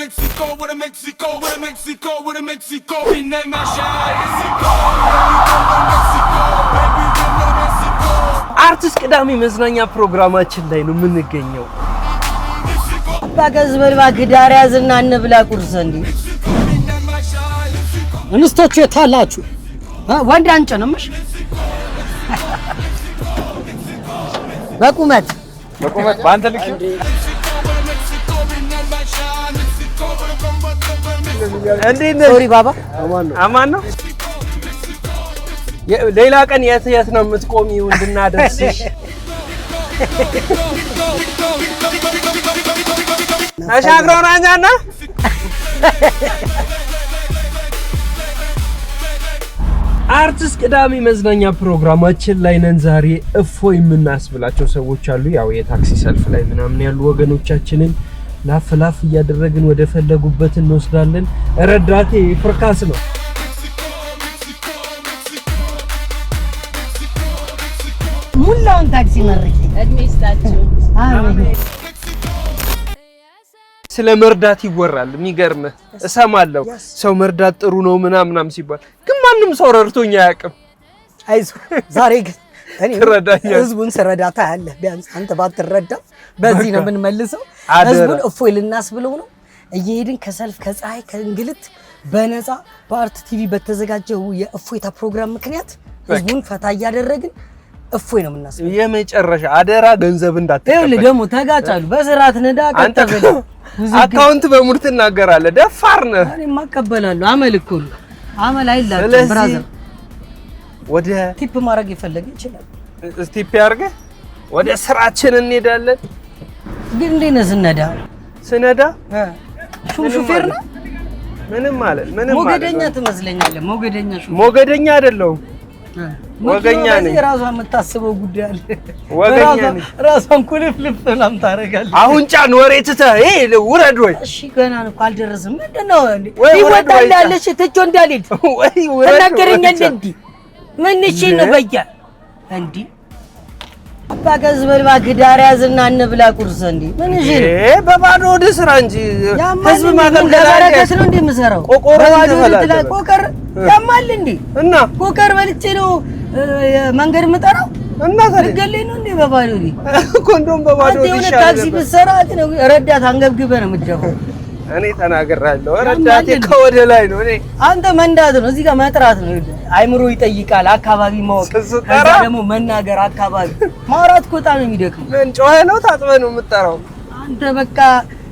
Mexico, with a Mexico, with a Mexico, with a Mexico. We name my shine Mexico. አርቲስት ቅዳሜ መዝናኛ ፕሮግራማችን ላይ ነው የምንገኘው። አባከዝ በልባ ግዳር ያዝና እንብላ ቁርስ እንዴ እንስቶቹ የታላችሁ ወንድ አንጨነምሽ በቁመት ባንተ ልክ እንዴ ሶሪ ባባ አማን ነው። ሌላ ቀን የት ነው የምትቆሚው እንድናደርስሽ? አሻግረው ናኛና አርቲስት ቅዳሜ መዝናኛ ፕሮግራማችን ላይ ነን። ዛሬ እፎይ የምናስብላቸው ሰዎች አሉ። ያው የታክሲ ሰልፍ ላይ ምናምን ያሉ ወገኖቻችንን ላፍ እያደረግን ወደ ፈለጉበት እንወስዳለን። ረዳቴ ፍርካስ ነው። ሙላውን ታክሲ መረኪ እድሜስታችሁ አሜን። ስለ መርዳት ይወራል። የሚገርም እሰማለሁ። ሰው መርዳት ጥሩ ነው ምናምን ሲባል ግን ማንም ሰው ረድቶኝ አያውቅም። አይዞህ ዛሬ ግን እኔ ትረዳኛለህ። ህዝቡን ስረዳታ ያለ ቢያንስ አንተ ባትረዳ በዚህ ነው የምንመልሰው። ህዝቡን እፎይ ልናስብለው ነው እየሄድን ከሰልፍ ከፀሐይ ከእንግልት በነፃ በአርት ቲቪ በተዘጋጀው የእፎይታ ፕሮግራም ምክንያት ህዝቡን ፈታ እያደረግን እፎይ ነው የምናስበው። የመጨረሻ አደራ ገንዘብ እንዳትቀበል። ይኸውልህ ደግሞ ተጋጫሉ በስርዓት ነዳ ቀጠበለ አካውንት በሙሉ ትናገራለህ። ደፋር ነህ። እኔማ እቀበላለሁ። አመል እኮ ነው አመል አይላችም ብራዘር። ወደ ቲፕ ማድረግ ይፈልግ ይችላል። ቲፕ ያርገህ ወደ ስራችን እንሄዳለን። ግን እንዴት ነህ ስነዳ ሹፌር ነው ምንም ማለት ሞገደኛ ትመስለኛለህ። ሞገደኛ አይደለሁም። ወገኛ ነኝ። ራሷ የምታስበው ጉዳይ አለ። ወገኛ ነኝ። ራሷን ኩልፍልፍ ምናምን ታደርጋለች። አሁን ጫን ወሬ ትተህ ውረድ ወይ። እሺ ገና ነው አልደረስም። ምንድነው እንዴ ይወጣልሽ ትቾ እንዳልሄድ ወይ ውረድ ተናገረኛል እንዴ ምን እሺ ነው በያ እንዴ አባከዝ በልባ ግዳር ያዝና እንብላ ቁርስ እንዴ ምን እሺ በባዶ ወደ ስራ እንጂ ህዝብ ማገልገል ለበረከት ነው እንደምሰራው ቆቆር ቆቀር ያማል እንዴ እና ቆቀር በልቼ ነው መንገድ መጠራው እና ታገለኝ ነው እንዴ በባዶ እንዴ ኮንዶም በባዶ ይሻላል። ታክሲ ብትሰራት ነው ረዳት አንገብግበህ ነው የምትደፋው። እኔ ተናገራለሁ። ረዳቴ ከወደ ላይ ነው። እኔ አንተ መንዳት ነው እዚህ ጋር መጥራት ነው። አይምሮ ይጠይቃል። አካባቢ ማወቅ ከዛ ደግሞ መናገር አካባቢ ማውራት ኮታ ነው የሚደክመው። ምን ጮኸ ነው ታጥበህ ነው የምትጠራው? አንተ በቃ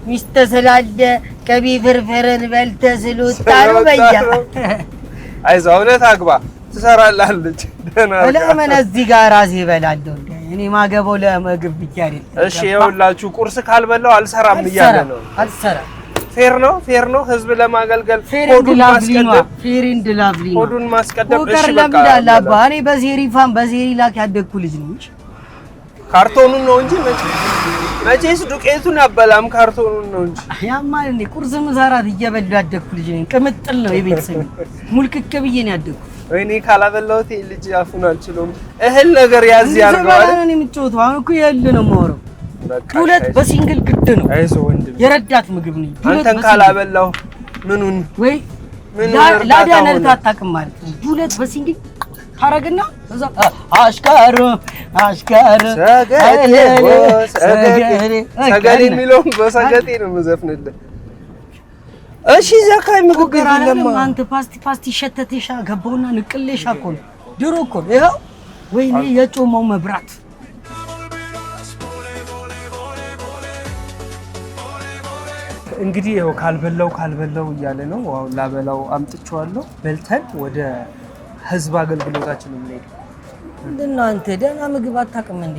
ሚስት ስላለ ከቢ ፍርፍርን በልተህ ስለወጣህ ነው በያ አይዞህ እውነት አግባ ትሰራላለች። ደህና ለምን እዚህ ጋር ራሴ እበላለሁ እንዴ? እኔ ማገበው ለምግብ ብቻ አይደል። እሺ ይኸውላችሁ ቁርስ ካልበላው አልሰራም እያለ ነው። አልሰራም ፌር ነው ህዝብ ለማገልገል ሆዱን ማስቀደም ፌሪንድ ላቭሊ ነው። ሆዱን ማስቀደም እሺ በቃ ለምዳላባ እኔ በዜሪ ላክ ያደግኩ ልጅ ነኝ። ካርቶኑን ነው እንጂ መቼስ ዱቄቱን አበላም ካርቶኑን ነው እንጂ ያማል እንዴ ቁርስ መሰራት እየበሉ ያደግኩ ልጅ ነኝ። ቅምጥል ነው የቤተሰብ ሙልክክ ብዬ ነው ያደግኩ። እኔ ካላበላሁት ልጅ አፉን አልችለውም። እህል ነገር ያዝ ያርገው አይደል? እኔ የምትጮተው አሁን እኮ የእህል ነው የማወራው። ዱለት በሲንግል ግድ ነው። አይዞህ ወንድም የረዳት ምግብ ነው። አንተን ካላበላው ምኑን ወይ ላዳ ነርታ አታውቅም ማለት ነው። ዱለት በሲንግል ታረግና እዛ አሽካሩ ሰገዴ የሚለውን በሰገጤ ነው የምዘፍንልህ። እሺ ዘካይ ምግብ አይደለም አንተ ፓስቲ ሸተቴሻ ገባውና ንቅሌሻ እኮ ነው ድሮ እኮ ነው። ይኸው ወይኔ የጮመው መብራት እንግዲህ ይኸው ካልበላው እያለ ነው። አሁን ላበላው አምጥቼዋለሁ። በልተን ወደ ህዝብ አገልግሎታችን እንሄድ። ምንድነው አንተ ደህና ምግብ አታውቅም እንዴ?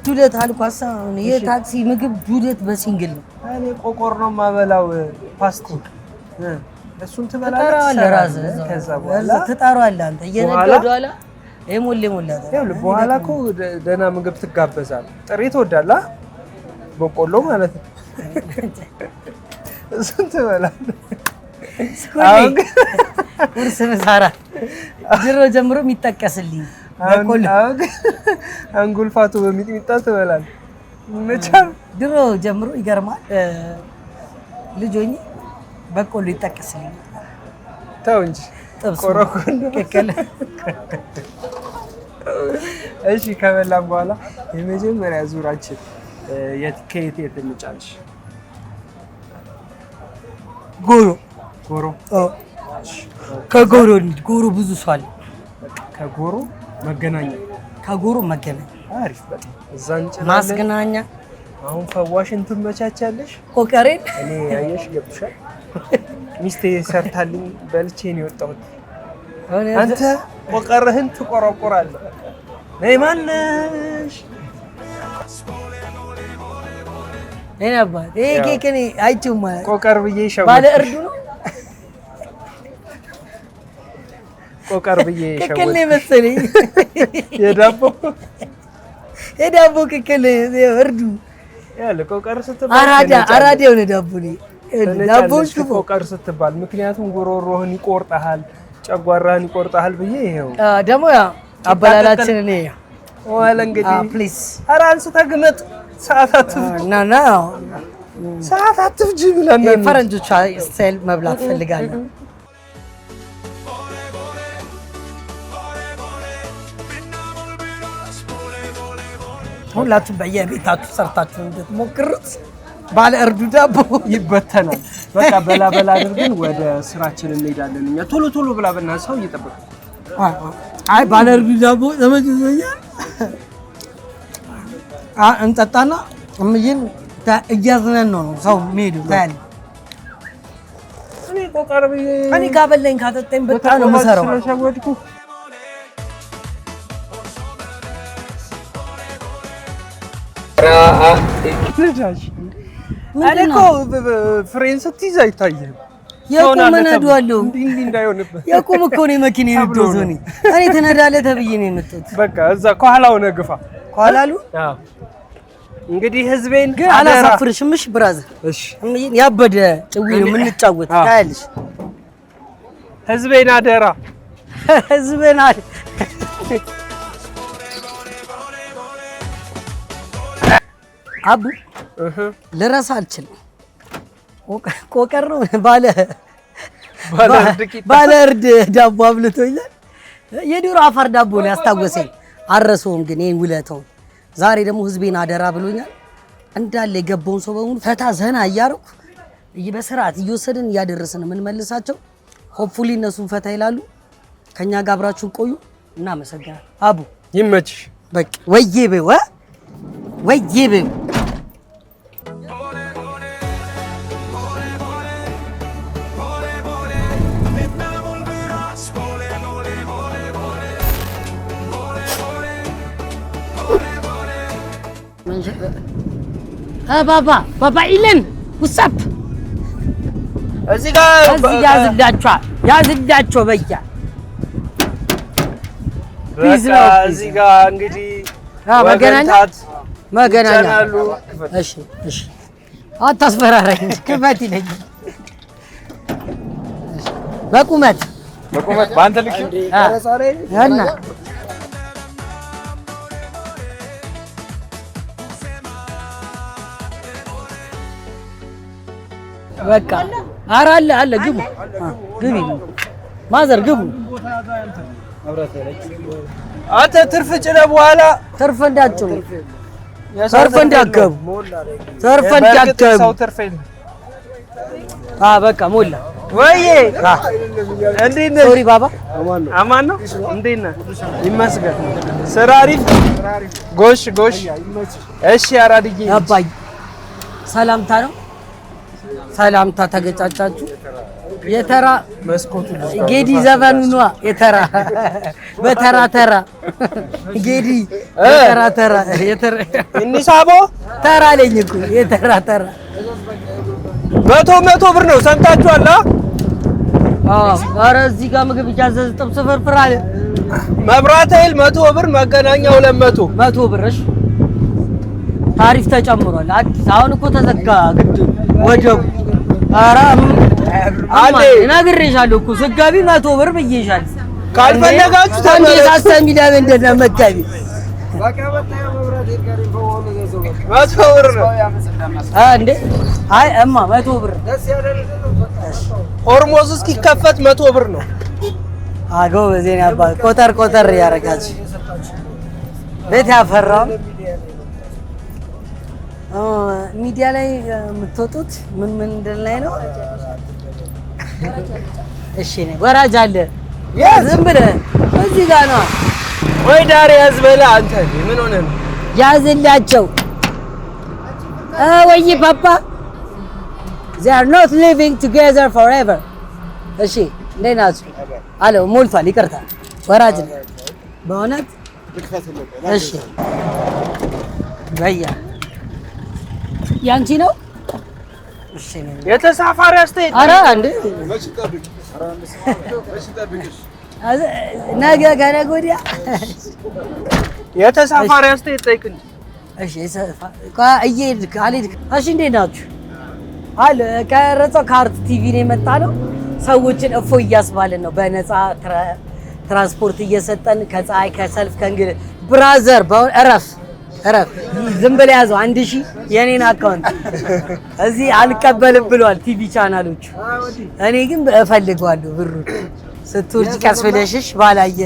ዱለት አልኳሳ የታክሲ ምግብ ዱለት በሲንግል ነው። እኔ ቆቆር ነው የማበላው ፓስቲ እሱን ትበላለህ ራስህ። ከዛ በኋላ ትጣራለህ አንተ እየነገዱ አላ ሞላ ይኸውልህ በኋላ እኮ ደህና ምግብ ትጋበዛለህ። ጥሬ ትወዳለህ? በቆሎ ማለት ነው። እሱን ትበላለህ። ቁርስ ምሳራ ድሮ ጀምሮ የሚጠቀስልኝ በቆሎ አንጉልፋቱ በሚጥሚጣ ትበላለህ። መቻል ድሮ ጀምሮ ይገርማል። ልጅ ሆኜ በቆሎ ይጠቀስልኝ ተው እንጂ ቆረቆንዶ ቅቅል እሺ ከበላን በኋላ የመጀመሪያ ዙራችን ከየት እንጫልሽ ጎሮ ከጎሮ ብዙ ሰው አለ ከጎሮ መገናኛ አሪፍ በጣም እዛ እንጨናለን ማስገናኛ አሁን ፈዋሽን ትመቻቻለሽ ቆቀሬን እኔ ያየሽ ገብሻል ሚስቴ ሰርታልኝ በልቼ ነው የወጣሁት አንተ ቆቀርህን ትቆረቆራለህ ነይ ማነሽ እኔ አባት ይሄ ኬክኔ አይቼው ማለት ቆቀር ብዬ ሸወድኩ ባለ እርዱ ነው ቆቀር ብዬ ሸወድኩ ቅቅል መሰለኝ የዳቦ ቅቅል እርዱ ያለ ቆቀር ስትባል አራዳ የሆነ ዳቦ ነው ዳቦ ቆቀር ስትባል ምክንያቱም ጉሮሮህን ይቆርጣል ጨጓራህን ይቆርጣል ብዬ ይሄው ደግሞ ያ አበላላችን እኔ ወለ እንግዲህ ፕሊዝ ኧረ አንስተህ ግመጥ ሰዓታት አትፍጂ ብለን ፈረንጆች ስታይል መብላት ፈልጋለሁ ሁላችሁም በየቤታችሁ ሰርታችሁ እንድትሞክሩት ባለ እርዱ ዳቦ ይበተናል በቃ በላ አድርገን ወደ ስራችን እንሄዳለን እኛ ቶሎ ብላ በእናትህ እየጠበቀ አይ ባለ እርዱ ዳቦ ተመችቶኛል እንጠጣና እምዬን እያዝነን ነው ሰው የሚሄደው ታያለህ እኔ ካበላኝ ካጠጣኝ በጣም ነው የምሰራው እኮ ፍሬን ስትይዝ አይታየህም የቁም ነዳለሁ የቁም እኮ ነው መኪና የነዳሁት እኔ ትነዳለህ ተብዬ ነው የመጣሁት በቃ እዛ ከኋላው ነው ግፋ ከኋላሉ እንግዲህ ህዝቤን ግን አላሳፍርሽም እሺ ብራዘር እሺ ያበደ ጭዊ ነው የምንጫወት ታያለሽ ህዝቤን አደራ አቡ ልረሳ አልችልም ቆቀር ነው ባለ እርድ ዳቦ አብልቶኛል የድሮ አፈር ዳቦ ነው ያስታወሰኝ አረሰውም ግን ይሄን ውለታው ዛሬ ደግሞ ህዝቤን አደራ ብሎኛል እንዳለ የገባውን ሰው በሙሉ ፈታ ዘና እያረኩ በስርዓት እየወሰድን እያደረስን ምን መልሳቸው ሆፕፉሊ እነሱን ፈታ ይላሉ ከኛ ጋር አብራችሁን ቆዩ እናመሰግናለን አቡ ይመችሽ በቃ ወይዬ በይ ባባ ኢለን ውሳፕ እዚህ ጋር ያዝዳቸው በያ እዚህ ጋር እንግዲህ መገናኛ እሺ አታስፈራራኝ ክፈት ይለኝ በቁመት በአንተ ልክ እና በቃ ኧረ አለ ግቡ ማዘር ግቡ አንተ ትርፍ ጭነህ በኋላ ትርፍ እንዳትጭኑ በቃ ሞላ ወይዬ እንዴት ነህ ሶሪ ባባ አማን ነው እንዴት ነህ ይመስገን ስራ አሪፍ ጎሽ እሺ አራድዬ አባይ ሰላምታ ተገጫጫችሁ የተራ መስኮቱ ጌዲ ዘፈኑ ነው የተራ በተራ ጌዲ ተራ እንሳቦ ተራ ለኝ እኮ የተራ መቶ ብር ነው ሰምታችኋል ኧረ እዚህ ጋር ምግብ እያዘዝ ጥብስ ፍርፍር አለ መብራት ኃይል 100 ብር መገናኛ 200 ብር እሺ ታሪፍ ተጨምሯል አዲስ አሁን እኮ ተዘጋ ግድ ወደቡ ኧረ አለ ነግሬሻለሁ እኮ ስጋቢ 100 ብር ብዬሻለሁ ካልፈለጋችሁ ተመለሱ ሚዳም እንደና መጋቢ በቃ በጣም መብራት ኃይል ጋር ይፈወኑ ገዘው 100 ብር ነው እንዴ አይ እማ 100 ብር ሆርሞዝ እስኪከፈት 100 ብር ነው። አገው በዜና አባት ቆጠር ያረጋችሁ ቤት ያፈራው ሚዲያ ላይ የምትወጡት ምን እንደላይ ነው? እሺ ነው ወራጅ አለ ዝም ብለህ እዚህ ጋር ነው ወይ ዳር ያዝ በላ አንተ ምን ሆነ ነው ያዝላቸው ወይ ፓፓ they are not living together forever እሺ እንደናስ አሎ ሞልቷል ይቅርታ ወራጅ ነው በእውነት እሺ በያ ያንቺ ነው እሺ ነው የተሳፋሪ አስተያየት አረ አንዴ ነገ ከነገ ወዲያ የተሳፋሪ አስተያየት ጠይቅ እንጂ እሺ እየሄድክ አልሄድክ እሺ እንዴት ናችሁ አለ ከረጸው ካርት ቲቪ ነው የመጣ ነው ሰዎችን እፎ እያስባልን ነው በነፃ ትራንስፖርት እየሰጠን ከፀሐይ ከሰልፍ ከእንግዲህ ብራዘር እረፍ ዝም ብለህ ያዘው 1000 የኔን አካውንት እዚህ አልቀበልም ብሏል ቲቪ ቻናሎች እኔ ግን እፈልገዋለሁ ብሩ ስትወርጂ ካስፈለሽሽ ባላየ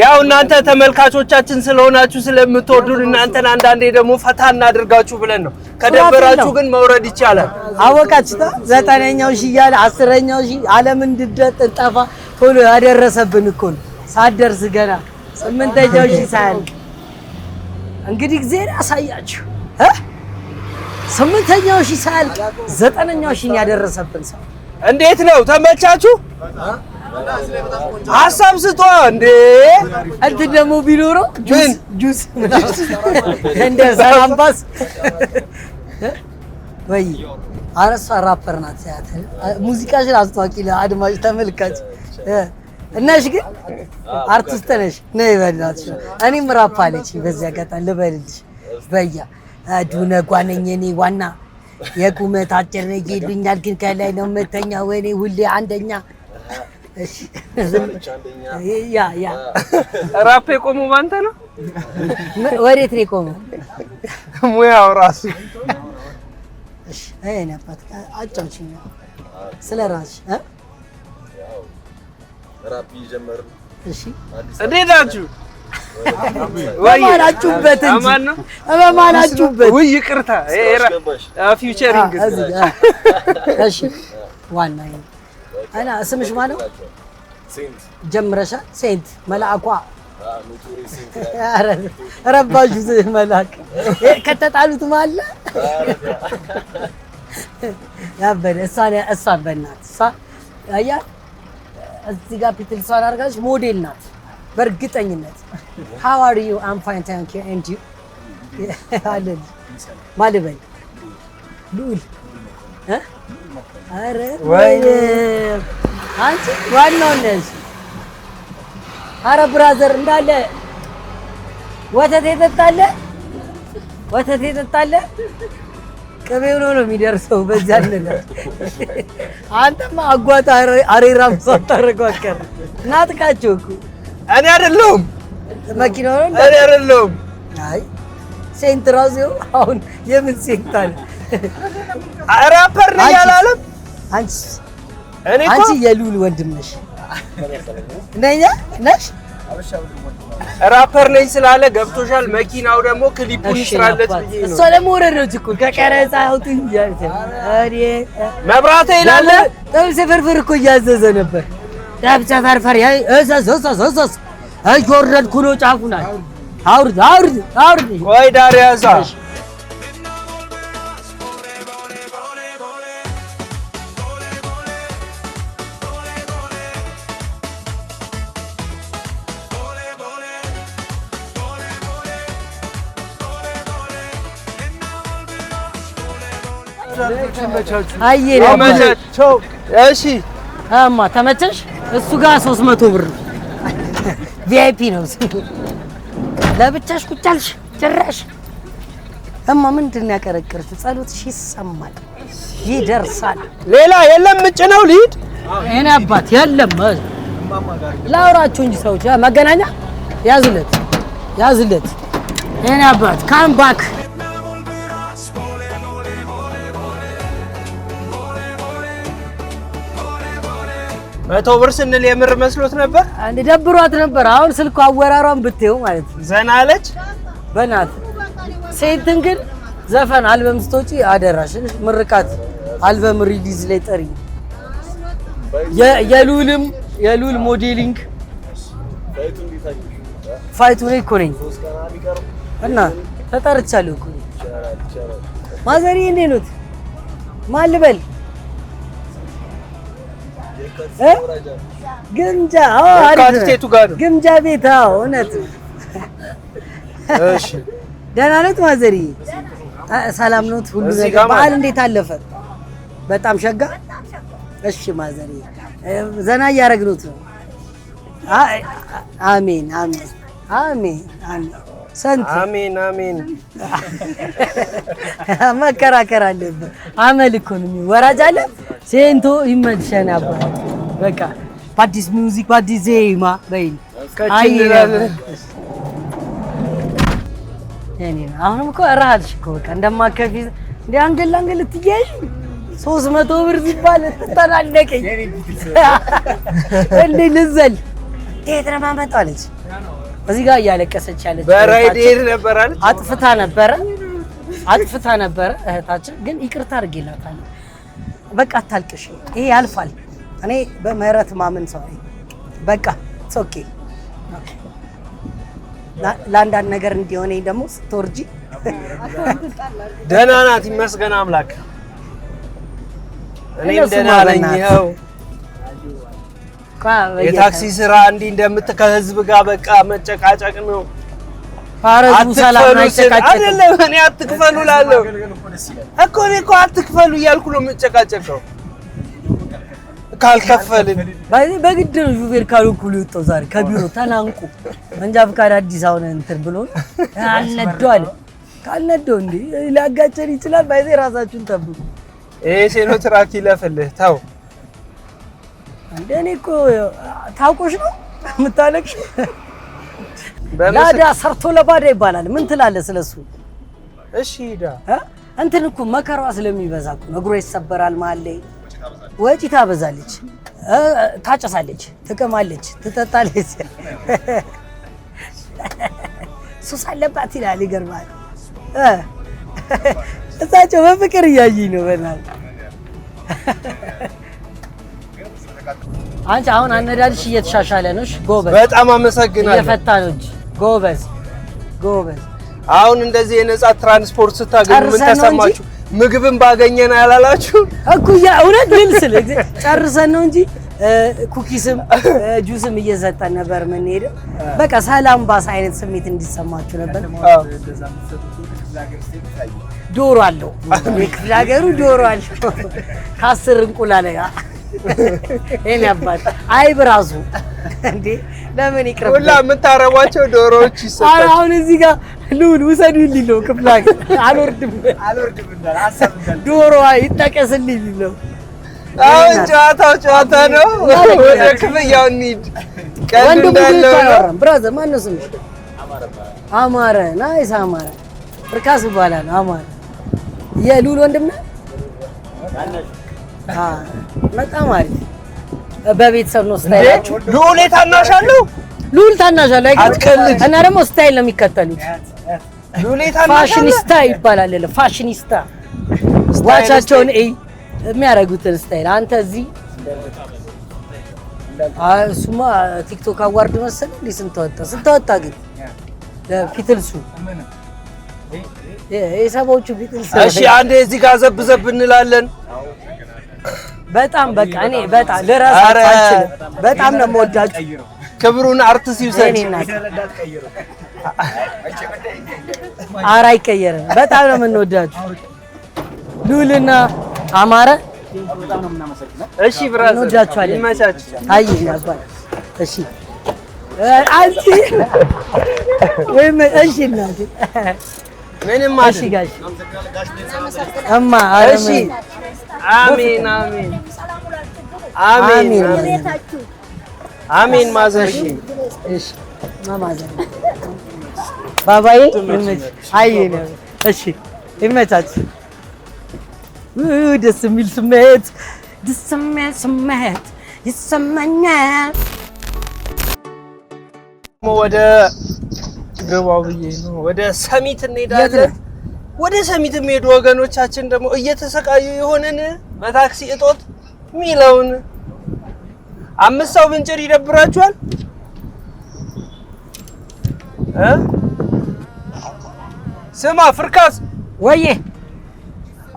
ያው እናንተ ተመልካቾቻችን ስለሆናችሁ ስለምትወዱን እናንተን አንዳንዴ ደግሞ ፈታ እናድርጋችሁ ብለን ነው ከደበራችሁ ግን መውረድ ይቻላል አወቃችሁታ 9ኛው ሺህ እያለ 10ኛው ሺህ ዓለም እንድትጠፋ ቶሎ ያደረሰብን እኮ ነው ሳትደርስ ገና 8ኛው ሺህ ሳያልቅ እንግዲህ እግዚአብሔር ያሳያችሁ 8ኛው ሺህ ሳያልቅ 9ኛው ሺህ ያደረሰብን ሰው እንዴት ነው ተመቻችሁ ሐሳብ ስጧ እንዴ እንትን ደግሞ ቢኖረው ጁስ እንደ ሰላምባስ ወይ አረሳ ራፐር ናት ያተ ሙዚቃሽን አስተዋቂ ለአድማጭ ተመልካች እናሽ ግን አርቲስት ነሽ ነይ በእናትሽ እኔም ራፕ አለች በዚያ አጋጣሚ ልበልልሽ በያ ዱነ ጓነኝ እኔ ዋና የቁመት አጭር ነኝ ይሉኛል ግን ከላይ ነው መተኛ ወይኔ ሁሌ አንደኛ እሺ ያ ራፕ የቆመው ባንተ ነው ወዴት ነው የቆመው ሙያው ራሱ እሺ እኔ አባት አጫውችኝ ስለ ራስሽ ራፕ ይጀምር እሺ እንዴት ናችሁ በማናችሁበት እንጂ በማናችሁበት ወይ ይቅርታ ፊውቸሪንግ እሺ ዋና አና ስምሽ ማነው ሴንት ጀምረሻል ሴንት መልአኳ ረባሹ መልአክ ከተጣሉት ማለ ያበደ እሷ በእናት እሷ አያ እዚህ ጋር ፒትልሷን አድርጋች ሞዴል ናት በእርግጠኝነት how are you I'm fine thank you and you አለል ማልበል ሉል አረ ወይ አንቺ ዋናው ነሽ አረ ብራዘር እንዳለ ወተት የጠጣለ ቅቤው ነው የሚደርሰው በዚያ አለ አንተማ አጓታ አሬራም ሳታረገው አከረ ናጥቃቸው እኮ እኔ አይደለሁም መኪናው ነው እኔ አይደለሁም አይ ሴንት ራሱ አሁን የምን ሴንት አለ ራፐር ነኝ አላለም አንቺ የሉል ወንድም ነሽ ነሽ ራፐር ነኝ ስላለ ገብቶሻል መኪናው ደግሞ ክሊፑን ይስራለት ብዬ ነው እሷ ደግሞ ወረደ እኮ ከቀረጻ አውጥኝ ይያልተ አሬ መብራቴ ይላል ጥብስ ፍርፍር እኮ እያዘዘ ነበር ጥብስ ፍርፍር እዛዝ አይወረድኩ ነው ጫፉና አውርድ ወይ ዳር ያዛ እሺ አማ ተመቸሽ እሱ ጋር 300 ብር ቪአይፒ ነው ለብቻሽ ቁጭ አልሽ ጭራሽ እማ ምንድን ያቀረቅርሽ ጸሎትሽ ይሰማል ይደርሳል ሌላ የለም ምጭ ነው ልሂድ እኔ አባት የለም ላውራችሁ እንጂ ሰዎች መገናኛ ያዙለት እኔ አባት ካም ባክ 100 ብር ስንል የምር መስሎት ነበር። አንድ ደብሯት ነበር። አሁን ስልኩ አወራሯን ብትየው ማለት ነው ዘና አለች። በናት ሴትን ግን ዘፈን አልበም ስትወጪ አደራሽን ምርቃት አልበም ሪሊዝ ላይ ጠሪ የሉል ሞዴሊንግ ፋይቱ ላይ እኮ ነኝ እና ተጠርቻለሁ እኮ ማዘሪ እንዴት ነው? ማን ልበል? ግምጃ ግምጃ ቤት እውነት። እሺ ደህና ነዎት ማዘሪ? ሰላም ነዎት? ሁሉ ነገር በዓል እንዴት አለፈ? በጣም ሸጋ። እሺ ማዘሪ ዘና እያደረግኑት ነው። አሜን አሜን አሜን አሜን ሰንት አሜን መከራከር አለብህ። አመል እኮ ነው ወራጅ አለ ሴንቶ ይመድሸን አባ በቃ በአዲስ ሙዚክ በአዲስ ዜማ በይ አሁንም እኮ እራልሽ እኮ በቃ እንደማከፊ እንደ አንገል ትያይሽ 300 ብር ሲባል ተናነቀኝ እንዴ ልዘል እንዴት ነው ማመጣው አለች። እዚህ ጋር እያለቀሰች ያለች በራይድ ነበር አለች። አጥፍታ ነበረ እህታችን ግን ይቅርታ አድርጌላታለሁ። በቃ አታልቅሽ፣ ይሄ ያልፋል። እኔ በምህረት ማመን ሰው ነኝ። በቃ ኦኬ ለአንዳንድ ነገር እንዲሆነኝ ደግሞ ስትወርጂ ደህና ናት ይመስገን አምላክ። እኔም ደህና ነኝ። ይኸው የታክሲ ስራ እንዲህ ከህዝብ ጋር በቃ መጨቃጨቅ ነው። ፋረዙ ሰላም አይጨቃጨቅ አይደለም። እኔ አትክፈሉ እላለሁ እኮ እኔ እኮ አትክፈሉ እያልኩ ነው የምጨቃጨቀው። ካልከፈልን በግድ ነው ሹፌር ካልኩሉ ይወጣው ዛሬ ከቢሮ ተናንቁ መንጃ ፈቃድ አዲስ አሁን እንትን ብሎ አልነደው አለ። ካልነደው እንዴ ሊያጋጨን ይችላል። ባይዘ ራሳችሁን ጠብቁ። ይሄ ሴኖትራክ ይለፍልህ ተው። እንደኔ እኮ ታውቆሽ ነው የምታለቅሽ። ላዳ ሰርቶ ለባዳ ይባላል። ምን ትላለህ ስለሱ? እሺ ዳ እንትን እኮ መከራዋ ስለሚበዛ እኮ እግሯ ይሰበራል። መሀል ላይ ወጪ ታበዛለች፣ ታጨሳለች፣ ትቅማለች፣ ትጠጣለች። ሱስ አለባት ይላል። ይገርማል። እሳቸው በፍቅር እያየኝ ነው። በእናትህ አንቺ አሁን አነዳድሽ እየተሻሻለ ነው። ጎበዝ፣ በጣም አመሰግናለሁ። እየፈታ ነው እንጂ ጎበዝ ጎበዝ። አሁን እንደዚህ የነጻ ትራንስፖርት ስታገኙ ምን ተሰማችሁ? ምግብን ባገኘን ያላላችሁ እኩያ እውነት ልልስል ጨርሰን ነው እንጂ ኩኪስም ጁስም እየሰጠን ነበር የምንሄደው። በቃ ሰላም ባስ አይነት ስሜት እንዲሰማችሁ ነበር። ዶሮ አለው የክፍለ ሀገሩ ዶሮ አለው ከ10 እንቁላል እኔ አባት አይብ ራሱ እንዴ ለምን ይቅርብ ሁላ የምታረቧቸው ዶሮዎች ይሰጣሉ። አሁን እዚህ ጋር ሉል ውሰዱልኝ ነው ክፍለ ሀገር አልወርድም እንዳል አሰብን ዶሮ ይጠቀስልኝ ነው። አሁን ጨዋታ ነው። ወደ ክፍያው እንሂድ። ቀን እንዳለው ብራዘር ማነው ስምሽ? አማረ ናይስ አማረ ፍርካስ ይባላል። አማረ የሉል ወንድም ነህ? በጣም አሪፍ በቤተሰብ ነው ስታይላችሁ። ሉል ታናሻለሁ ሉል ታናሻለሁ አይቀልድ እና ደግሞ ስታይል ነው የሚከተሉት። ሉል ታናሻለሁ ፋሽኒስታ ይባላል። ፋሽኒስታ ዋቻቸውን የሚያደርጉትን ስታይል አንተ እዚህ እሱማ ቲክቶክ አዋርድ መሰለኝ እንዴ? ስንት ወጣ ግን ለፊትልሱ የሰባዎቹ ፊትልሱ። እሺ አንዴ እዚህ ጋር ዘብዘብ እንላለን። በጣም በቃ እኔ በጣም ለራሳችሁ አልችልም። በጣም ነው የምወዳችሁ። ክብሩን አርቲስት ይውሰድ። ኧረ አይቀየርም። በጣም ነው የምንወዳችሁ ሉልና አማረ። እሺ ብራዘር እንወዳችኋለን። ይመቻችሁ። አይ ያባል እሺ አንቺ ወይም እሺ እናቴ ምንም እሺ ጋሽ እማ እሺ አሜን አሜን አሜን አሜን ማዘር እሺ ማማዘር ባባዬ አይ ነው እሺ ይመቻችሁ። ደስ የሚል ስሜት ይሰማኛል። ወደ ገባው ብዬ ነው። ወደ ሰሚት እንሄዳለን። ወደ ሰሚት የሚሄዱ ወገኖቻችን ደግሞ እየተሰቃዩ የሆነን በታክሲ እጦት ሚለውን 5 ሰው ብንጭር ይደብራችኋል? ስማ ፍርካስ ወዬ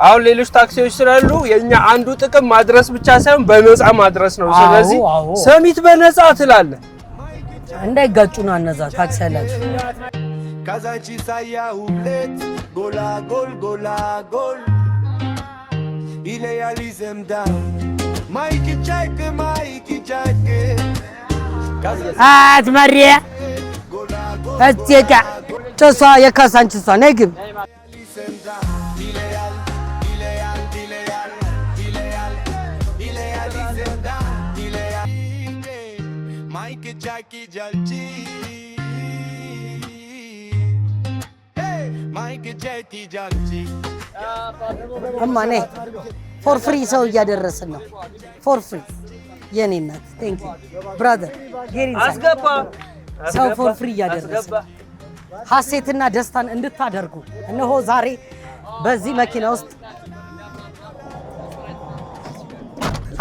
አሁን ሌሎች ታክሲዎች ስላሉ የኛ አንዱ ጥቅም ማድረስ ብቻ ሳይሆን በነፃ ማድረስ ነው። ስለዚህ ሰሚት በነፃ ትላለህ። እንዳይጋጩና እነዛ ታክሲ ያላችሁ Kazachi saya ublet gola gol gola gol ile yalizem down Mike check አትመሪያ እቴጋ ጨሷ የካሳንችሷ ነግብ Mike Jackie Jalchi Mike Jetty Jalchi እማኔ ፎር ፍሪ ሰው እያደረስን ነው። ፎር ፍሪ የኔ እናት ቴንክ ዩ ብራዘር ጌሪን አስገባ ሰው ፎር ፍሪ እያደረስን ሐሴትና ደስታን እንድታደርጉ እነሆ ዛሬ በዚህ መኪና ውስጥ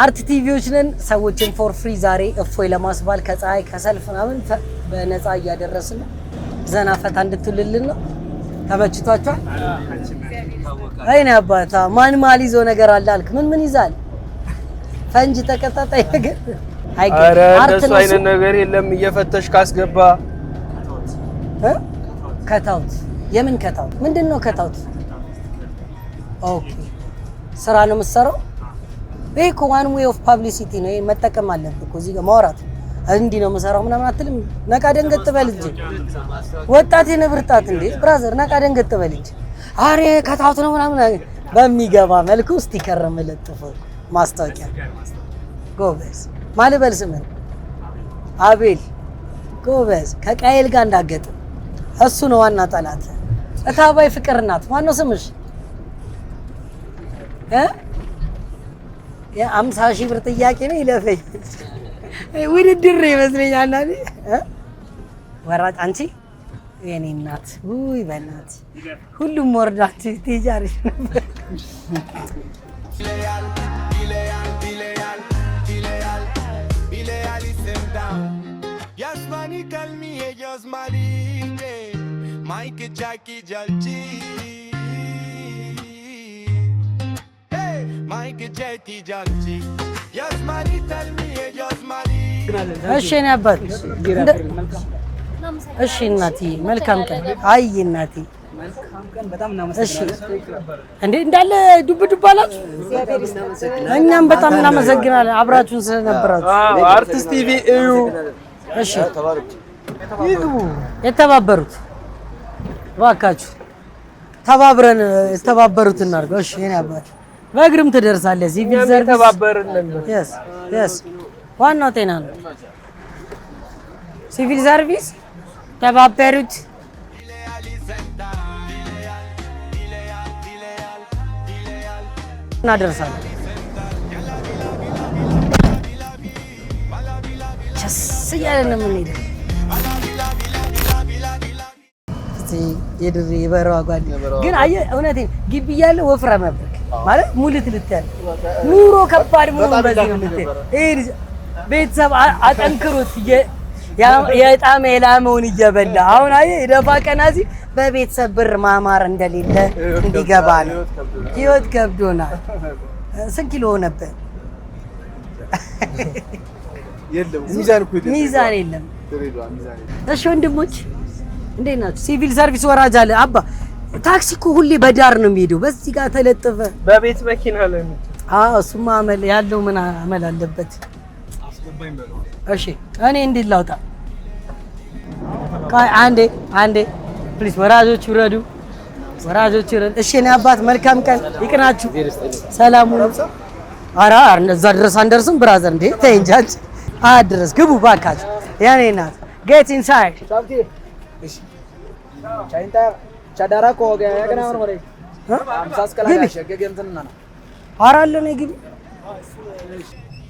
አርት ቲቪዎች ነን። ሰዎችን ፎር ፍሪ ዛሬ እፎይ ለማስባል ከፀሐይ ከሰልፍ ምናምን በነፃ እያደረስን ዘና ፈታ እንድትልልን ነው። ተመችቷችኋል? አይኔ አባታ ማን ማል ይዞ ነገር አለ አልክ? ምን ይዛል? ፈንጅ ተቀጣጣይ ነገር አረ እንደሱ አይነት ነገር የለም። እየፈተሽ ካስገባ ከታውት የምን ከታውት ምንድነው ከታውት? ኦኬ ስራ ነው የምትሰራው። ይሄ እኮ ዋን ዌይ ኦፍ ፐብሊሲቲ ነው። ይሄ መጠቀም አለብህ እኮ እዚህ ጋር ማውራት እንዲህ ነው የምሰራው ምናምን አትልም። ነቃ ደንገጥ በል እንጂ ወጣት የነብርጣት እንዴ ብራዘር ነቃ ደንገጥ በል እንጂ። አሬ ከታውት ነው ምናምን በሚገባ መልኩ ስቲከር መለጥፈው ማስታወቂያ። ጎበዝ ማልበል ስምን አቤል ጎበዝ ከቃየል ጋር እንዳገጥ እሱ ነው ዋና ጠላት። እታባይ ፍቅር ናት። ማነው ስምሽ? የ50 ሺህ ብር ጥያቄ ነው ይለፈኝ። ውድድር ይመስለኛል አለ ወራጭ አንቺ የኔ እናት ውይ በእናት ሁሉም ወርዳት ትይጃሪሽ ነበር። Yasmani tell me ellos malige Mike Jackie Jalchi Hey Mike Jetty Jalchi Yasmani tell me ellos malige እሺ እኔ አባት እሺ እናቴ መልካም ቀን። አይ እናቴ መልካም ቀን። በጣም እናመሰግናለን። እንዴ እንዳለ ዱብ ዱብ አላችሁ። እኛም በጣም እናመሰግናለን አብራችሁን ስለነበራችሁ። አርቲስት ቲቪ እዩ። እሺ ይግቡ። የተባበሩት እባካችሁ ተባብረን የተባበሩት እናድርገው። እሺ እኔ አባት በእግርም ትደርሳለህ። ሲቪል ሰርቪስ ተባበረን ነበር። yes ዋናው ጤና ነው። ሲቪል ሰርቪስ ተባበሩት። እናደርሳለን። ቸስ እያለን ነው የምንሄደው። የድሬ የበረዋ ጓድ ግን አየህ እውነቴን ግቢ እያለ ወፍራም ነበር ማለት ሙልት ልትያለ ኑሮ ከባድ መሆኑ በዚህ ነው የምትሄድ። ቤተሰብ አጠንክሮት የጣመ የላመውን እየበላ አሁን አየህ የደፋ ቀና ሲል በቤተሰብ ብር ማማር እንደሌለ እንዲገባ ነው። ህይወት ከብዶናል። ስንት ኪሎ ነበር? ሚዛን የለም። እሺ ወንድሞች እንዴት ናችሁ? ሲቪል ሰርቪስ ወራጅ አለ አባ። ታክሲ እኮ ሁሌ በዳር ነው የሚሄደው። በዚህ ጋር ተለጥፈ በቤት መኪና ላይ ነው። እሱማ አመል ያለው ምን አመል አለበት? እሺ እኔ እንዴት ላውጣ? አንዴ ፕሊዝ ወራጆች ይውረዱ። ወራጆች ይውረዱ። እሺ እኔ አባት መልካም ቀን ይቅናችሁ። ሰላም ሁኑ። ኧረ እዛ ድረስ አንደርስም ብራዘር። እንዴ ተይ እንጂ አንቺ አድረስ ግቡ ባካችሁ። ያኔ ናት ጌት ኢንሳይድ አራለ ነው ግቢ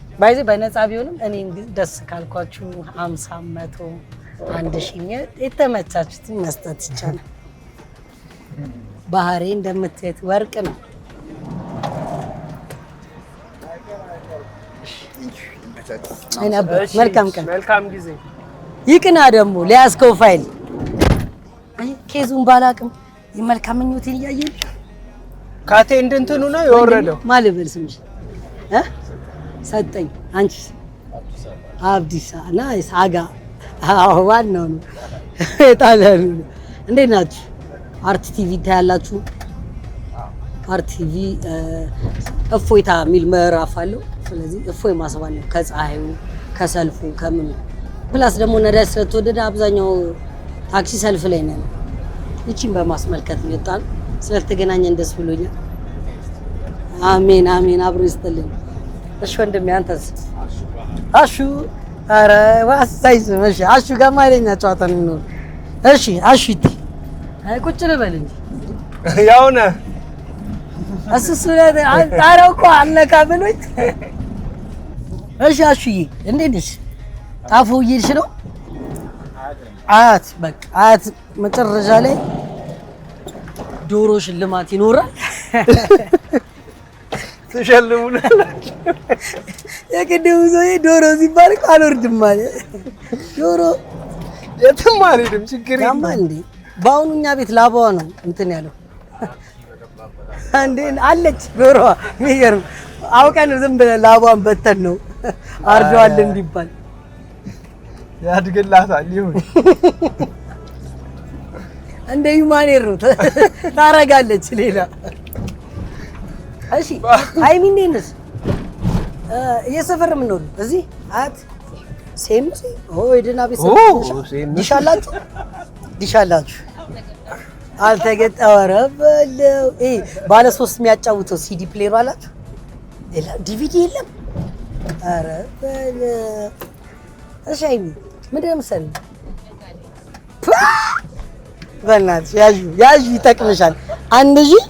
ባይዜ በነፃ ቢሆንም እኔ ደስ ካልኳችሁ 50 100 1000 የተመቻችሁትን መስጠት ይቻላል። ባህሬ እንደምትሄድ ወርቅ ነው። መልካም ቀን መልካም ጊዜ ይቅና። ደግሞ ሊያስከው ፋይል ኬዙን ባላቅም የመልካም ምኞቴን እያየኝ ካቴ እንትኑ ነው የወረደው ማለበል ስምሽ ሰጠኝ። አንቺ አብዲሳ ናይስ አጋ ዋናው ነው ታላሉ። እንዴት ናችሁ? አርት ቲቪ ታያላችሁ። አርት ቲቪ እፎይታ የሚል ምዕራፍ አለው። ስለዚህ እፎይ ማስባል ነው ከፀሐዩ ከሰልፉ ከምኑ ፕላስ ደግሞ ነዳጅ ስለተወደደ አብዛኛው ታክሲ ሰልፍ ላይ ነው። እቺን በማስመልከት ይወጣል። ስለተገናኘን ደስ ብሎኛል። አሜን አሜን። አብሮ ይስጥልኝ። እሺ ወንድሜ አንተስ? አሹ ኧረ ዋሳይ ስመሽ አሹ ጋር ማይለኛ ጨዋታ ነው የሚኖር። እሺ አሹቲ አይ ቁጭ ልበል እንጂ ያው ነህ እሱስ ታረው እኮ አልነካ ብሎኝ። እሺ አሹዬ እንዴት ነሽ? ጣፎ እየሄድሽ ነው? አያት በቃ አያት መጨረሻ ላይ ዶሮ ሽልማት ይኖራል። ትሸልሙናላችሁ። የቅድሙ ሰውዬ ዶሮ ሲባል አልወርድም ማለት ዶሮ የትም አልሄድም ችግር የለም እንዴ። በአሁኑ እኛ ቤት ላባዋ ነው እንትን ያለው እንዴ አለች ዶሮዋ። የሚገርም አውቀን ዝም ብለን ላባዋን በተን ነው አርደዋል እንዲባል ያድግላታል። ይሁን እንደ ዩማኔር ነው ታረጋለች ሌላ። እሺ ሃይሚ እንዴት ነሽ? እየሰፈር ምን ነው እዚህ አት ሴም የደህና ቤተሰብ ዲሻላችሁ ዲሻላችሁ አልተገጠረ በለው። ባለ 3 የሚያጫውተው ሲዲ ፕሌየር አላችሁ? ዲቪዲ የለም። ኧረ በለው። እሺ ሃይሚ ምንድን ነው መሰለኝ በእናትሽ ያዥ ይጠቅምሻል። 1000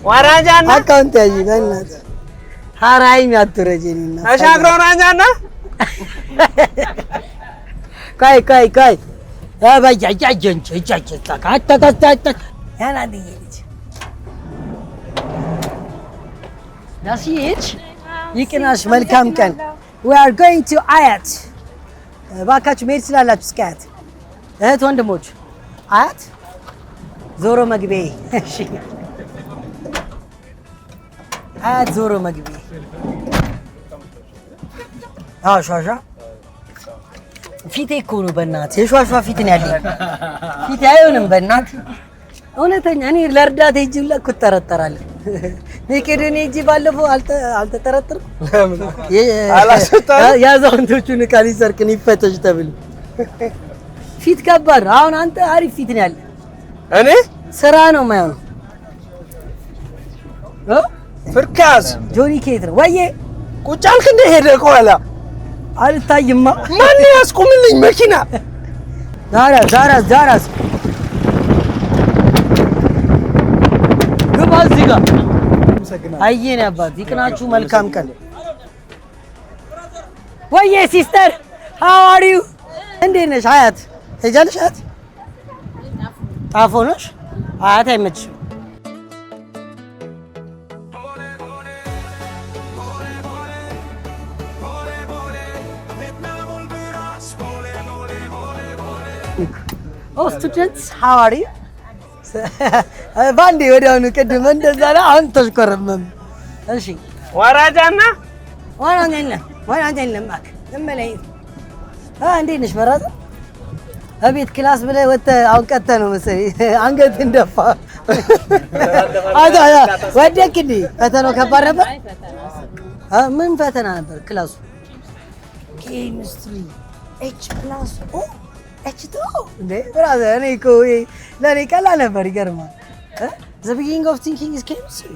ወራጃና አካውንት ያዥ በእናትሽ። ኧረ ሃይሚ አትረጂኝና አሻግሮ ወራጃና ቆይ አባያጃጀንች እጃጀታ ካተካታታ ያናንዬ ልጅ ዳሲች ይቅናሽ። መልካም ቀን። we are going to አያት። እባካችሁ መሄድ ስላላችሁ እስከ አያት እህት ወንድሞች አያት ዞሮ መግቢያ። እሺ አያት ዞሮ መግቢያ። አዎ ሻሻ ፊቴ እኮ ነው በእናትህ የሿሿ ፊት ነው ያለኝ። ፊቴ አይሆንም በእናትህ እውነተኛ። እኔ ለእርዳታ ሂጅ ብለህ እኮ እጠረጠራለሁ። ኔቄድን ሂጅ ባለፈው አልተጠረጠርኩም። የአዛውንቶቹን ዕቃ ሊሰርቅ ነው ይፈተሽ ተብሎ ፊት ከባድ ነው። አሁን አንተ አሪፍ ፊት ነው ያለ። እኔ ስራ ነው የማይሆነው። ፍርካዝ ጆኒ ኬት ነው ወዬ ቁጭ አልክ እንደ ሄደ ከኋላ አልታይማ። ማን ያስቁምልኝ መኪና? ዛራስ ግባ እዚህ ጋር አየኔ አባት ይቅናችሁ። መልካም ቀን ወዬ ሲስተር how are you? እንዴት ነሽ? አያት ሄጃለሽ? አያት ጣፎ ነሽ? አያት አይመችሽም። ስቱደንትስ how are you? ባንዴ ወዲያውኑ ቅድም እንደዛ ነው፣ አሁን ተሽኮረመም። እሺ ወራጃና ወራጃና ማክ እምለይ እንዴት ነሽ? በራዛ እቤት ክላስ ብለህ ወጥተህ አሁን ቀጥተህ ነው መሰለኝ አንገት እንደፋ ወደክ እንዴ? ፈተናው ከባድ ነበር። ምን ፈተና ነበር ክላሱ? ኬሚስትሪ H+O H2 እንዴ ብራዘር፣ እኔ እኮ ለኔ ቀላል ነበር። ይገርማል። the beginning of thinking is chemistry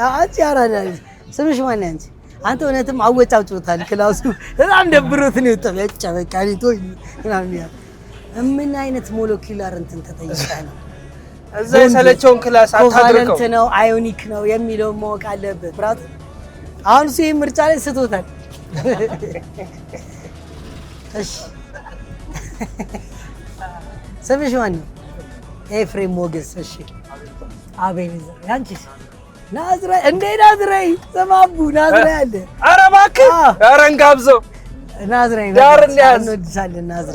አንቺ ያራዳል። ስምሽ ማን አንቺ? አንተ እውነትም አወጫውጭታል። ክላሱ በጣም ደብሮት ነው የወጣው። ያጫ በቃ ሊቶይ ምናምን ያ ምን አይነት ሞለኪውላር እንትን ተጠይቀህ ነው እዛ የሰለቸውን ክላስ አታድርቀው። ኮቫለንት ነው አዮኒክ ነው የሚለው ማወቅ አለብህ ብራዘር። አሁን እሱ ይሄን ምርጫ ላይ ስቶታል። እሺ ስምሽ ማን ነው? ኤፍሬም ሞገስ። እሺ አቤኔዘር። ያንቺስ? ናዝራይ። እንዴ ናዝራይ ሰማቡ ናዝራይ አለ። ኧረ እባክህ ኧረ እንጋብዘው ናዝራይ ዳር እንያዝ እንወድሻለን። ናዝራይ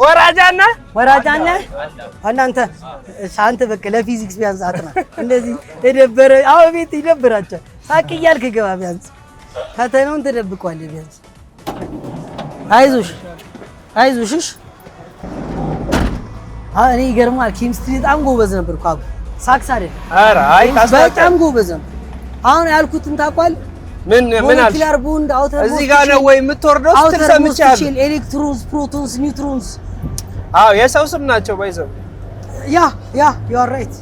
ወራጃና እናንተ አንተ በቃ ለፊዚክስ ቢያንስ አጥና። እንደዚህ የደበረ አሁን ቤት ይደብራቸዋል። ሳቅ እያልክ ገባ ቢያንስ ፈተናውን ተደብቋለህ ቢያንስ። አይዞሽ እሺ። እኔ ይገርማል ኬሚስትሪ በጣም ጎበዝ ነበርኩ። አቡ ሳክስ አይደል? ኧረ አይ በጣም ጎበዝ ነበር። አሁን ያልኩትን ታውቃለህ? ምን አልሽ? ሞለኪውላር ቦንድ አውተር እዚህ ጋር ነው ወይ የምትወርደው? ስትል ሰምቻለሁ። ኤሌክትሮንስ፣ ፕሮቶንስ፣ ኒውትሮንስ። አዎ የሰው ስም ናቸው ባይዘው። ያ ዩ አር ራይት።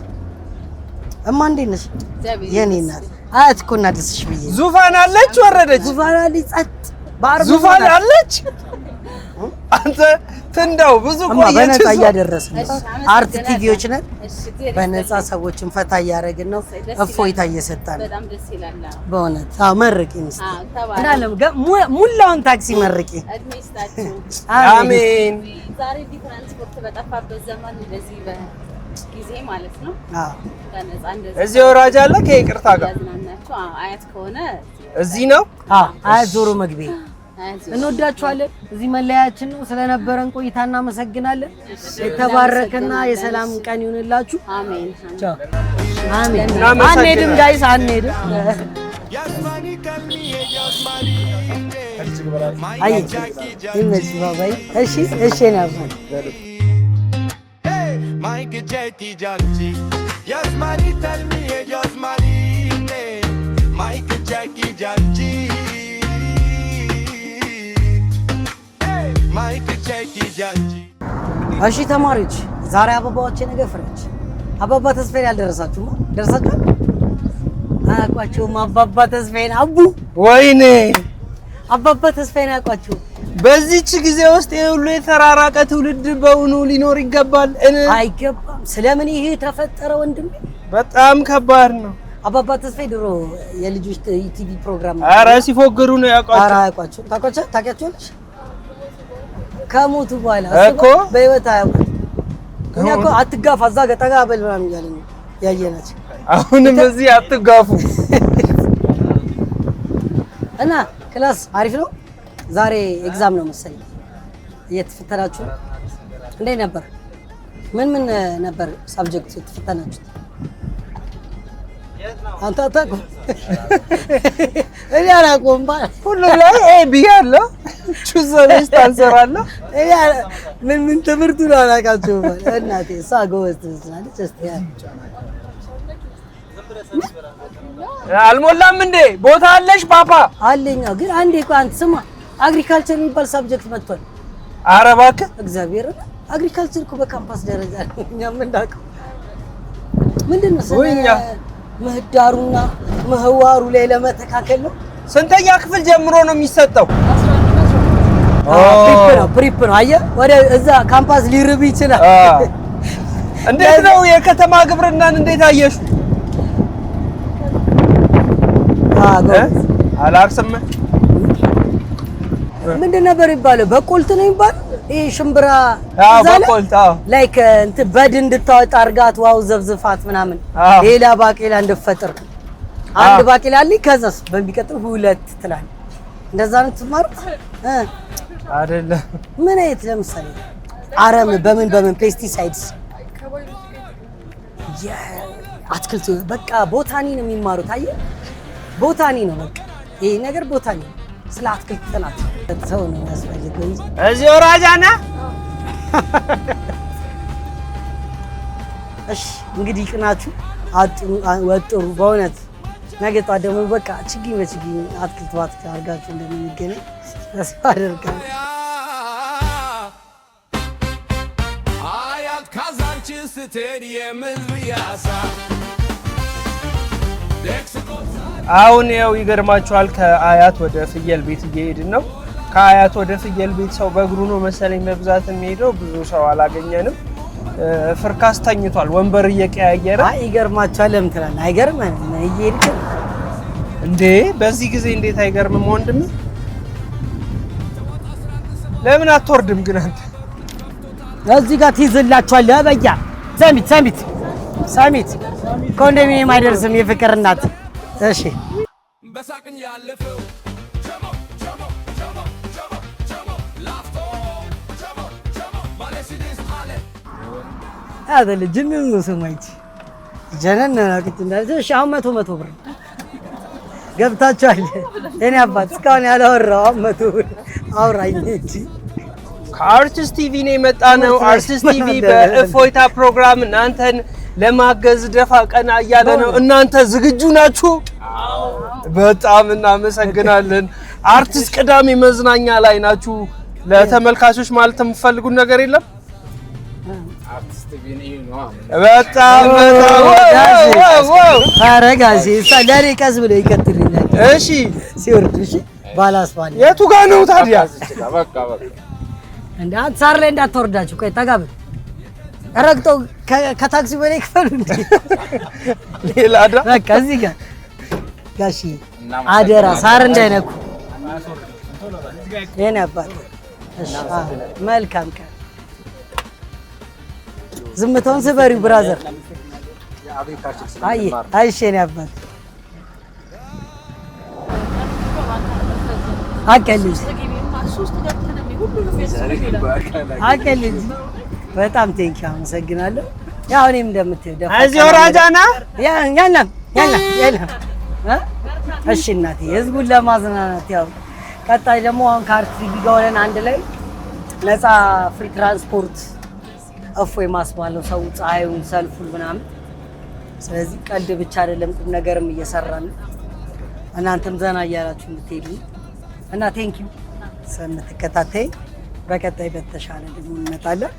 እማ እንዴት ነሽ? የኔ እናት አያት እኮ እናድስሽ ብዬ። ዙፋን አለች ወረደች። ዙፋን አለች ጸጥ ባርብ ዙፋን አለች። አንተ ትንዳው ብዙ ቆየች። በነፃ እያደረስን አርት ቲቪዎች ነን። በነፃ ሰዎችን ፈታ እያደረግን ነው። እፎይታ እየሰጣን ነው። በጣም ደስ ይላል። በእውነት መርቂ እንስ እናለም ሙላውን ታክሲ መርቂ። እድሜ ይስጣችሁ። አሜን። ዛሬ ትራንስፖርት በጠፋበት ዘመን እንደዚህ በጊዜ ማለት ነው በነፃ እንደዚህ እዚህ ወራጅ አለ ከይቅርታ ጋር ያዝናናችሁ። አያት ከሆነ እዚህ ነው። አያት ዞሮ መግቢያ። እንወዳችኋለን። እዚህ መለያችን ነው። ስለነበረን ቆይታ እናመሰግናለን። የተባረከና የሰላም ቀን ይሁንላችሁ። አሜን። ቻው። አሜን። አንሄድም ጋይስ አንሄድም። አይ ይመች ባባይ። እሺ ነው Mike Jetty Janji Yasmani tell me Yasmani Mike Jackie Janji እሺ ተማሪዎች ዛሬ አበባዎች ነገ ፍሬዎች። አባባ ተስፋዬን ያልደረሳችሁማ ደርሳችኋል? አያውቋቸውም። አባባ ተስፋዬን አቡ ወይኔ አባባ ተስፋዬን አያውቋቸውም። በዚህች ጊዜ ውስጥ የሁሉ የተራራቀ ትውልድ በእውኑ ሊኖር ይገባል? አይገባም። ስለምን ይሄ ተፈጠረ ወንድሜ? በጣም ከባድ ነው። አባባ ተስፋዬ ድሮ የልጆች ቲቪ ፕሮግራም ኧረ ሲፎግሩ ነው ያውቋቸው። ኧረ አያውቋቸውም። ታውቂያቸዋለሽ? ከሞቱ በኋላ እኮ በህይወት አያውቁም። እኛ እኮ አትጋፋ እዛ ጋር ጠጋ በል ምናምን እያለን ያየናቸው። አሁንም እዚህ አትጋፉ። እና ክላስ አሪፍ ነው። ዛሬ ኤግዛም ነው መሰለኝ እየተፈተናችሁ ነው። እንዴት ነበር? ምን ነበር ሳብጀክት የተፈተናችሁት? አንተ አታውቅም? እኔ አላውቅም። ሁሉም ላይ ኤ ብያለሁ። ቹዝ ዘ ቤስት አንሰር አለ። ምን ትምህርቱ ነው አላውቃቸውም። እናቴ እሷ ጎበዝ ትመስላለች። እስቲ አልሞላም እንዴ? ቦታ አለሽ ፓፓ? አለኝ። ግን አንዴ እኮ አንተ ስማ፣ አግሪካልቸር የሚባል ሳብጀክት መጥቷል። ኧረ እባክህ እግዚአብሔር አግሪካልቸር እኮ በካምፓስ ደረጃ ነው እኛ የምናውቀው። ምንድን ነው ምህዳሩና ምህዋሩ ላይ ለመተካከል ነው። ስንተኛ ክፍል ጀምሮ ነው የሚሰጠው? ፕሪፕ ነው። አየህ ወደ እዛ ካምፓስ ሊርብ ይችላል። እንዴት ነው የከተማ ግብርናን እንዴት አየሹ? አላርስም። ምንድን ነበር የሚባለው? በቆልት ነው የሚባለው። ይሄ ሽምብራ በቆልት ላይክ እንትን በድ እንድታወጣ አርጋት ዋው ዘብዝፋት ምናምን ሌላ ባቄላ እንድፈጥር አንድ ባቄላ አለኝ። ከዛስ በሚቀጥል ሁለት ትላለህ። እንደዛ ነው ትማሩት አይደለም? ምን አይነት ለምሳሌ አረም በምን ፔስቲሳይድስ አትክልት በቃ ቦታኒ ነው የሚማሩት። አየህ ቦታኒ ነው በቃ ይሄ ነገር ቦታኒ ነው። ስለ አትክልት ጥናት ሰው ነው የሚያስፈልገው እንጂ እዚህ ወራጃና። እሺ እንግዲህ ቅናችሁ ወጥሩ በእውነት ነገ ጧት ደግሞ በቃ ችግኝ በችግኝ አትክልት ባትክልት አድርጋችሁ እንደምንገናኝ ተስፋ አደርጋለሁ። አያት ካዛንቺስ ስትሄድ የምልያሳ አሁን ያው ይገርማችኋል ከአያት ወደ ፍየል ቤት እየሄድን ነው። ከአያት ወደ ፍየል ቤት ሰው በእግሩ ነው መሰለኝ በብዛት የሚሄደው። ብዙ ሰው አላገኘንም። ፍርካስ ተኝቷል ወንበር እየቀያየረ። አይ ይገርማችኋል ለምን ትላለህ? አይገርምም? እየሄድክ እንዴ በዚህ ጊዜ እንዴት አይገርምም ወንድም? ለምን አትወርድም ግን አንተ? እዚህ ጋር ትይዝላችኋለህ በያ ሰሚት ኮንዶሚኒየም አይደርስም የፍቅር እናት። እሺ በሳቅን ያለፈው ጀሞ ጀሞ ጀሞ ጀሞ ጀሞ ላፍቶ ጀሞ ጀሞ ማለሲዲስ አለ አደለ ጅንኑ ሰማይት ጀነን ናቅት እንዳለ። እሺ አሁን 100 ብር ገብታችኋል። እኔ አባት እስካሁን ያላወራው 100 ብር አውራኝ እንጂ ከአርቲስት ቲቪ ነው የመጣ ነው። አርቲስት ቲቪ በእፎይታ ፕሮግራም እናንተን ለማገዝ ደፋ ቀና እያለ ነው። እናንተ ዝግጁ ናችሁ? በጣም እናመሰግናለን። አርቲስት ቅዳሜ መዝናኛ ላይ ናችሁ። ለተመልካቾች ማለት የምትፈልጉት ነገር የለም? አርቲስት ቲቪ ነው። በጣም አረጋሲ ሳዳሪ ቀስ ብሎ ይከትልኛል። እሺ ሲወርድ እሺ ባላስፋል የቱ ጋር ነው ታዲያ? በቃ እንዴ አንሳር ላይ እንዳትወርዳችሁ። ቆይ ጠጋብ ረግጦ ከታክሲ በላይ ክፈሉ እንዴ ሌላ ዳ በቃ እዚህ ጋር ጋሺ አደራ ሳር እንዳይነኩ የኔ አባት። እሺ መልካም ቀን። ዝምታውን ስበሪው ብራዘር። አይ እሺ የኔ አባት አቀልጅ አቀልጅ በጣም ቴንኪው አመሰግናለሁ። ያው እኔም እንደምትሄድ እዚህ ወራጃና ያና እሺ እናቴ ህዝቡን ለማዝናናት ያው ቀጣይ ደግሞ አሁን ከአርቲስት ቲቪ ጋር ሆነን አንድ ላይ ነፃ ፍሪ ትራንስፖርት እፎይ ማስባለው ሰው ፀሐዩን ሰልፉን ምናምን። ስለዚህ ቀልድ ብቻ አይደለም ቁም ነገርም እየሰራን እናንተም ዘና እያላችሁ እንድትሄዱ እና ቴንኪው ስለምትከታተይ። በቀጣይ በተሻለ ደግሞ እንመጣለን።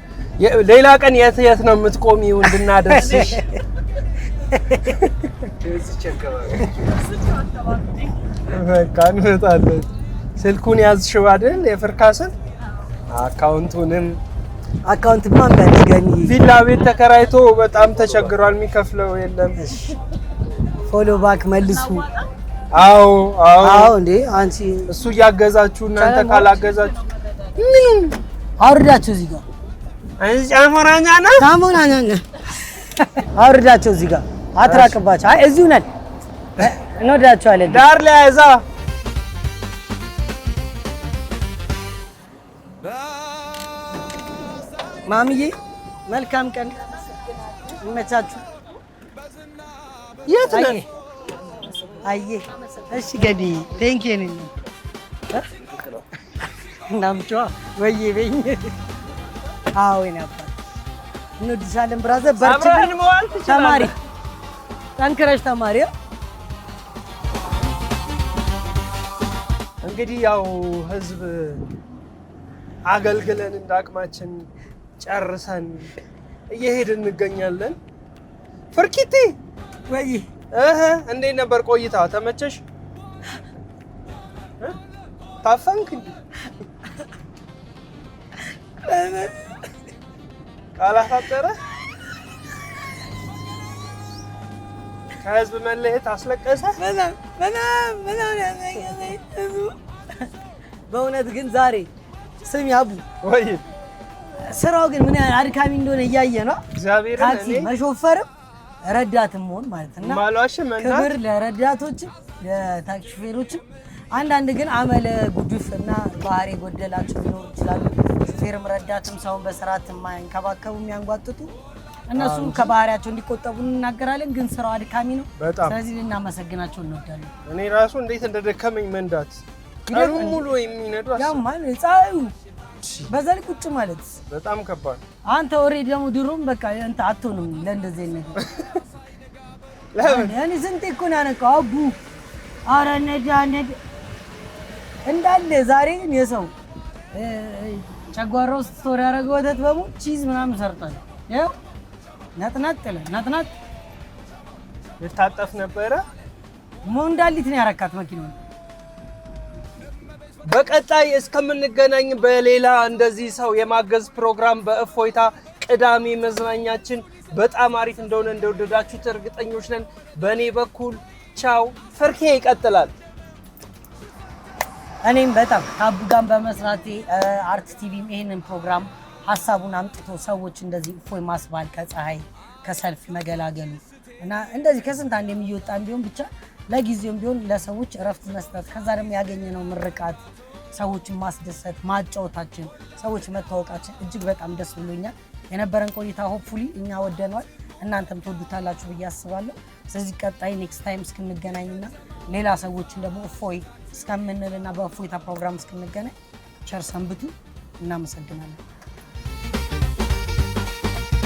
ሌላ ቀን የት ነው የምትቆሚው እንድናደርስሽ? በቃ እንመጣለን። ስልኩን ያዝሽው አይደል? የፍርካስን አካውንት ማን ጋር ቪላ ቤት ተከራይቶ በጣም ተቸግሯል። የሚከፍለው የለም። ፎሎ ባክ መልሱ። አዎ እንዴ አንቺ እሱ እያገዛችሁ እናንተ ካላገዛችሁ ምን አውርዳችሁ እዚህ ጋር ጫሞራኛና አውርዳችሁ እዚህ ጋር አትራቅባችሁ። አይ እዚሁ ነን እንወዳችኋለን። ዳር ላይ ያዛ ማሚዬ መልካም ቀን ይመቻችሁ። የት ነን? አየ እሺ ገዲ ቴንኪው ነኝ እናምጫዋ ወይ በኝ አዎ ነበር። እንወድሻለን ብራዘር። በርቺ ተማሪ ጠንክረሽ ተማሪ። እንግዲህ ያው ህዝብ አገልግለን እንዳቅማችን ጨርሰን እየሄድን እንገኛለን። ፍርኪቲ ወይ እንዴት ነበር ቆይታ? ተመቸሽ? ታፈንክ እንዴ? ካላፋጠረ ከህዝብ መለየት አስለቀሰ? በእውነት ግን ዛሬ ስሚ አቡ ወይ ስራው ግን ምን ያህል አድካሚ እንደሆነ እያየ ነው። እግዚአብሔር ታክሲ መሾፈርም ረዳትም መሆን ማለት እና ማሏሽ ክብር ለረዳቶችም ለታክሲ ሹፌሮችም። አንዳንድ ግን አመለ ጉድፍ እና ባህሪ ጎደላቸው ሊኖሩ ይችላሉ። ሹፌርም ረዳትም ሰውን በስርዓት የማይንከባከቡ የሚያንጓጥጡ እነሱም ከባህሪያቸው እንዲቆጠቡ እንናገራለን። ግን ስራው አድካሚ ነው። ስለዚህ ልናመሰግናቸው እንወዳለን። እኔ ራሱ እንዴት እንደደከመኝ መንዳት ቀኑን ሙሉ የሚነዱ ያማል ፀሐዩ በዛ ላይ ቁጭ ማለት በጣም ከባድ። አንተ ኦሬዲ ደግሞ ድሮም በቃ አንተ አትሆንም ለእንደዚህ ነገር። ለምን እኔ ስንቴ እኮ ነው ያነቃው አቡ። ኧረ ነዳ እንዳለ ዛሬ ግን የሰው ጨጓራ ውስጥ ስቶሪ ያደረገ ወተት በሙሉ ቺዝ ምናምን ሰርቷል። ያው ነጥናጥ ልታጠፍ ነበረ ሞንዳሊት ነው ያረካት መኪናው። በቀጣይ እስከምንገናኝ በሌላ እንደዚህ ሰው የማገዝ ፕሮግራም በእፎይታ ቅዳሜ መዝናኛችን በጣም አሪፍ እንደሆነ እንደወደዳችሁት እርግጠኞች ነን። በእኔ በኩል ቻው። ፍርኬ ይቀጥላል። እኔም በጣም ከአቡ ጋር በመስራቴ አርት ቲቪም ይሄንን ፕሮግራም ሀሳቡን አምጥቶ ሰዎች እንደዚህ እፎይ ማስባል ከፀሐይ ከሰልፍ መገላገሉ እና እንደዚህ ከስንት አንድ የሚወጣን ቢሆን ብቻ ለጊዜውም ቢሆን ለሰዎች እረፍት መስጠት ከዛ ደግሞ ያገኘነው ምርቃት ሰዎችን ማስደሰት ማጫወታችን ሰዎች መታወቃችን እጅግ በጣም ደስ ብሎኛል። የነበረን ቆይታ ሆፕፉሊ እኛ ወደነዋል እናንተም ትወዱታላችሁ ብዬ አስባለሁ። ስለዚህ ቀጣይ ኔክስት ታይም እስክንገናኝና ሌላ ሰዎችን ደግሞ እፎይ እስከምንልና በእፎይታ ፕሮግራም እስክንገናኝ ቸር ሰንብቱ። እናመሰግናለን።